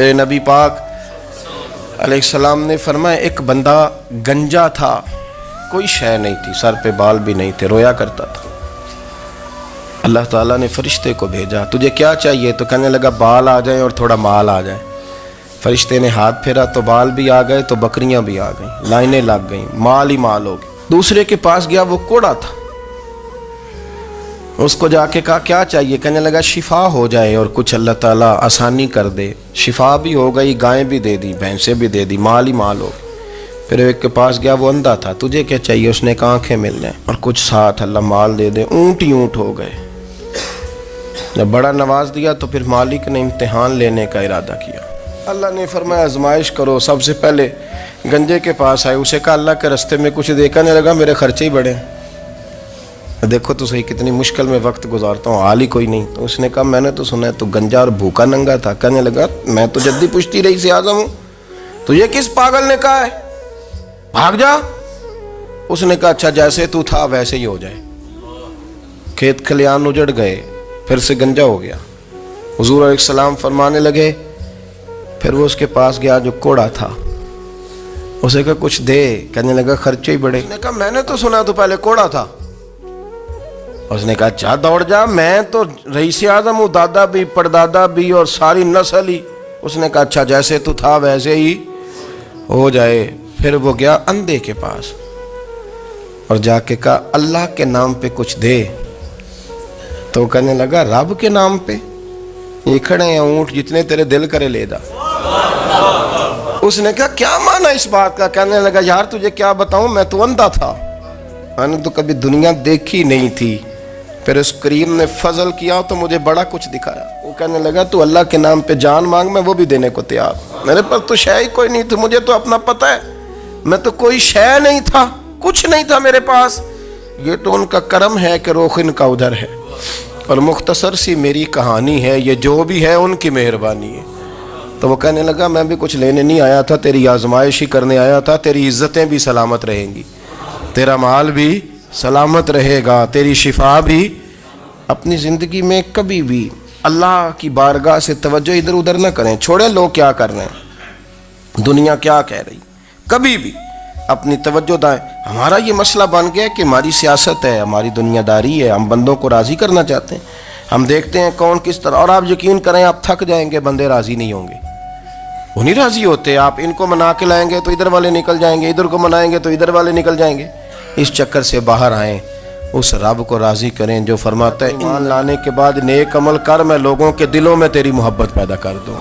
میرے نبی پاک علیہ السلام نے فرمایا ایک بندہ گنجا تھا، کوئی شے نہیں تھی، سر پہ بال بھی نہیں تھے، رویا کرتا تھا۔ اللہ تعالیٰ نے فرشتے کو بھیجا، تجھے کیا چاہیے؟ تو کہنے لگا بال آ جائیں اور تھوڑا مال آ جائے۔ فرشتے نے ہاتھ پھیرا تو بال بھی آ گئے، تو بکریاں بھی آ گئیں، لائنیں لگ گئیں، مال ہی مال ہو گئی۔ دوسرے کے پاس گیا، وہ کوڑا تھا، اس کو جا کے کہا کیا چاہیے؟ کہنے لگا شفا ہو جائے اور کچھ اللہ تعالیٰ آسانی کر دے۔ شفا بھی ہو گئی، گائیں بھی دے دی، بھینسیں بھی دے دی، مال ہی مال ہو گئی۔ پھر ایک کے پاس گیا، وہ اندھا تھا، تجھے کیا چاہیے؟ اس نے کہا آنکھیں مل جائیں اور کچھ ساتھ اللہ مال دے دے۔ اونٹ ہی اونٹ ہو گئے۔ جب بڑا نواز دیا تو پھر مالک نے امتحان لینے کا ارادہ کیا۔ اللہ نے فرمایا آزمائش کرو۔ سب سے پہلے گنجے کے پاس آئے، اسے کہا اللہ کے رستے میں کچھ دیکھا نہیں لگا، میرے خرچے ہی بڑے ہیں، دیکھو تو صحیح کتنی مشکل میں وقت گزارتا ہوں، حال ہی کوئی نہیں۔ تو اس نے کہا میں نے تو سنا ہے تو گنجا اور بھوکا ننگا تھا۔ کہنے لگا میں تو جدی پشتی رئیس اعظم ہوں، تو یہ کس پاگل نے کہا ہے بھاگ جا؟ اس نے کہا اچھا جیسے تو تھا ویسے ہی ہو جائے۔ کھیت کھلیان اجڑ گئے، پھر سے گنجا ہو گیا۔ حضور علیہ السلام فرمانے لگے، پھر وہ اس کے پاس گیا جو کوڑا تھا، اسے کہا کچھ دے۔ کہنے لگا خرچے ہی بڑے۔ اس نے کہا میں نے تو سنا تو پہلے کوڑا تھا۔ اس نے کہا اچھا دوڑ جا، میں تو رئیس اعظم ہوں، دادا بھی پردادا بھی اور ساری نسل ہی۔ اس نے کہا اچھا جیسے تو تھا ویسے ہی ہو جائے۔ پھر وہ گیا اندھے کے پاس اور جا کے کہا اللہ کے نام پہ کچھ دے۔ تو کہنے لگا رب کے نام پہ؟ یہ کھڑے ہیں اونٹ، جتنے تیرے دل کرے لے جا۔ اس نے کہا کیا معنی اس بات کا؟ کہنے لگا یار تجھے کیا بتاؤں، میں تو اندھا تھا، میں نے تو کبھی دنیا دیکھی نہیں تھی، پھر اس کریم نے فضل کیا تو مجھے بڑا کچھ دکھایا۔ وہ کہنے لگا تو اللہ کے نام پہ جان مانگ، میں وہ بھی دینے کو تیار، میرے پاس تو شے ہی کوئی نہیں تھی، مجھے تو اپنا پتہ ہے، میں تو کوئی شے نہیں تھا، کچھ نہیں تھا میرے پاس، یہ تو ان کا کرم ہے کہ رخ ان کا ادھر ہے، اور مختصر سی میری کہانی ہے، یہ جو بھی ہے ان کی مہربانی ہے۔ تو وہ کہنے لگا میں بھی کچھ لینے نہیں آیا تھا، تیری آزمائش ہی کرنے آیا تھا، تیری عزتیں بھی سلامت رہیں گی، تیرا مال بھی سلامت رہے گا، تیری شفا بھی۔ اپنی زندگی میں کبھی بھی اللہ کی بارگاہ سے توجہ ادھر ادھر نہ کریں، چھوڑیں لوگ کیا کر رہے ہیں، دنیا کیا کہہ رہی، کبھی بھی اپنی توجہ دائیں۔ ہمارا یہ مسئلہ بن گیا کہ ہماری سیاست ہے، ہماری دنیا داری ہے، ہم بندوں کو راضی کرنا چاہتے ہیں، ہم دیکھتے ہیں کون کس طرح، اور آپ یقین کریں آپ تھک جائیں گے، بندے راضی نہیں ہوں گے، وہ نہیں راضی ہوتے، آپ ان کو منا کے لائیں گے تو ادھر والے نکل جائیں گے، ادھر کو منائیں گے تو ادھر والے نکل جائیں گے۔ اس چکر سے باہر آئیں، اس رب کو راضی کریں جو فرماتا ہے ایمان لانے کے بعد نیک عمل کر، میں لوگوں کے دلوں میں تیری محبت پیدا کر دوں۔